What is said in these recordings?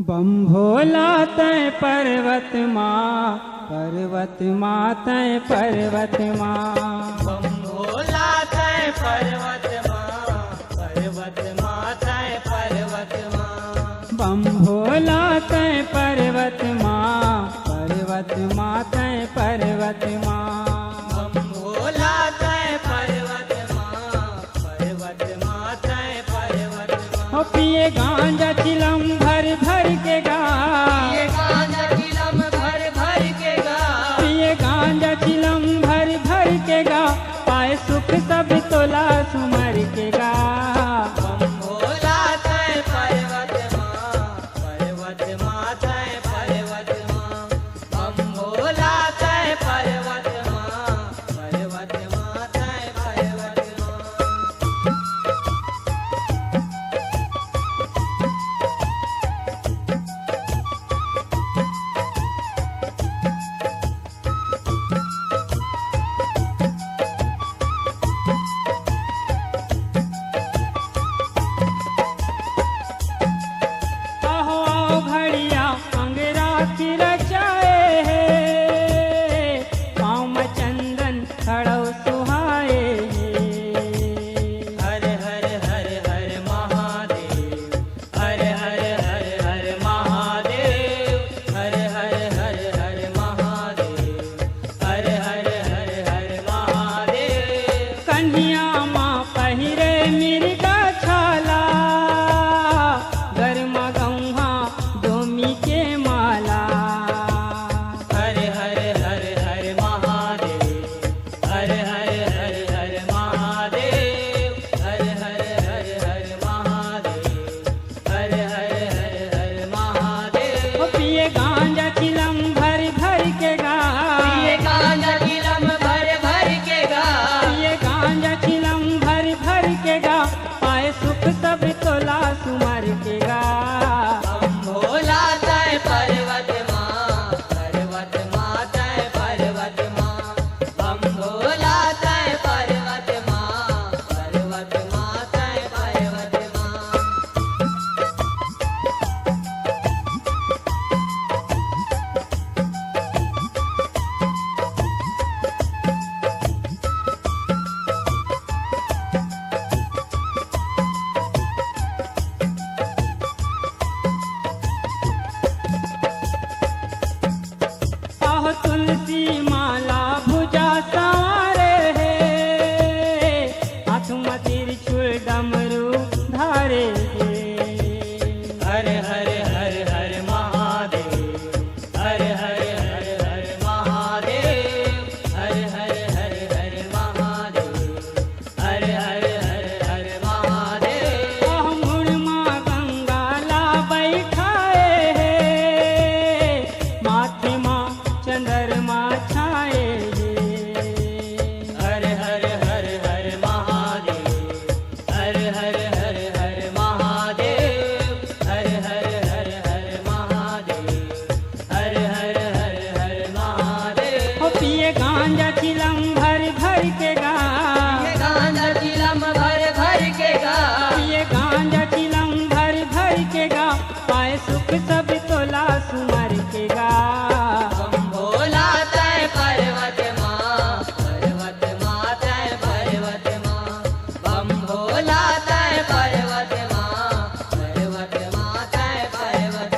बम भोला तय पर्वत तय पर्वत माँ बम भोला तय पर्वत तय पर्वत बम भोला तय पर्वत तय पर्वत बम भोला तय पर्वत तय पर्वत हो पिए गांजा चिलम भर भर के गा ये गांजा चिलम भर भर के गा पिए गांजा चिलम भर भर के गा पाए सुख सब तोला सुमर के गा बम भोला तय पर्वत तय पर्वत बम भोला तय पर्वत तय पर्वत आहो आओ घड़िया अंगरा की रचाए है पाँव में चंदन खड़ो सुहाए हर हर हर हर महादेव हर हर हर हर महादेव हर हर हर हर महादेव हर हर हर हर महादेव कन्हिया माँ पहिरे मिर्गा छाला गरमा गौहा डोमी के माला हर हर हर हर महादेव हर हर हर हर महादेव हर हर हर हर महादेव हर हर हर हर महादेव ओ पिए गांजा चिलम भर भर के गा ये गांजा चिलम भर भर के गा पिए गांजा चिलम भर भर के गा पाए सुख सब तोला सुमर के गा बम भोला तय पर्वत तय पर्वत बम भोला तय पर्वत तय पर्वत आहो तुलसी माला भुजा सवारे है हाथ में त्रिशूल डमरू धारे है हर हर हर हर महादेव हर हर हर हर महादेव हर हर हर हर महादेव हर हर हर हर महादेव आहो मुड़मा गंगा ला बैठाए है माथे माँ चंद्रमा छाए है हर हर हर हर महादेव हर हर हर हर महादेव हर हर हर हर महादेव हर हर हर हर महादेव ओ पिए गांजा चिलम भर भर के गा ये गांजा चिलम भर भर के गा पिए गांजा चिलम भर भर के गा पाए सुख सब तोला सुमर के गा बम भोला तय पर्वत तय पर्वत बम भोला तय पर्वत तय पर्वत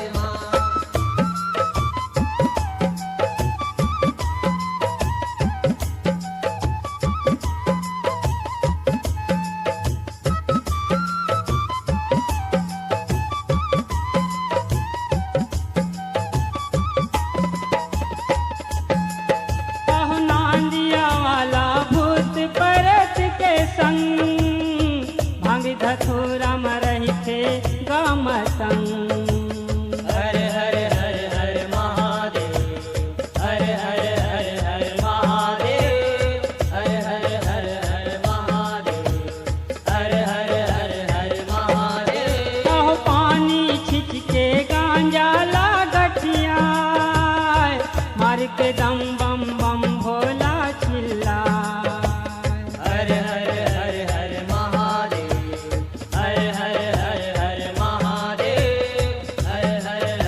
आहो नांदिया वाला भूत परत के संग भांग धथुरा में रही थे गाम संग हर हर हर हर महादेव हर हर हर हर महादेव हर हर हर हर महादेव हर हर हर हर महादेव आहो पानी छिच के गांजा ला गठिया मार के दम बम बम भोला चिल्ला हर हर हर हर महादेव हर हर हर हर महादेव हर हर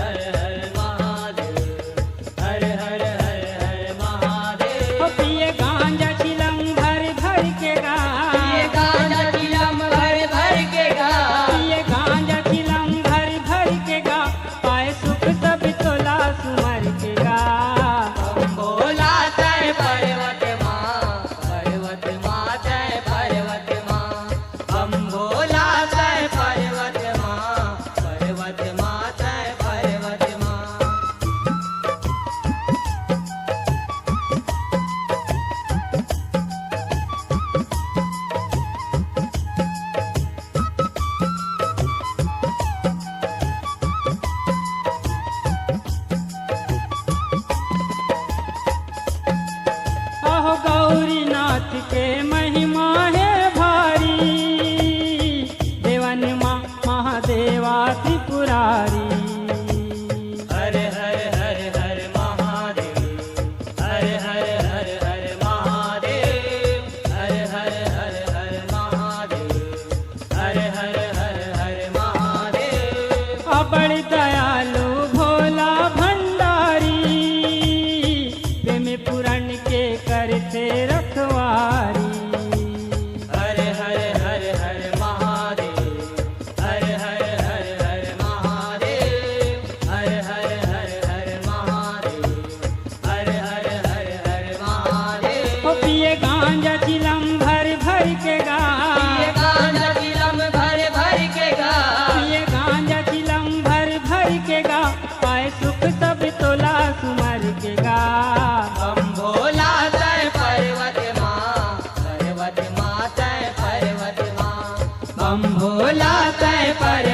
बम भोला तय पर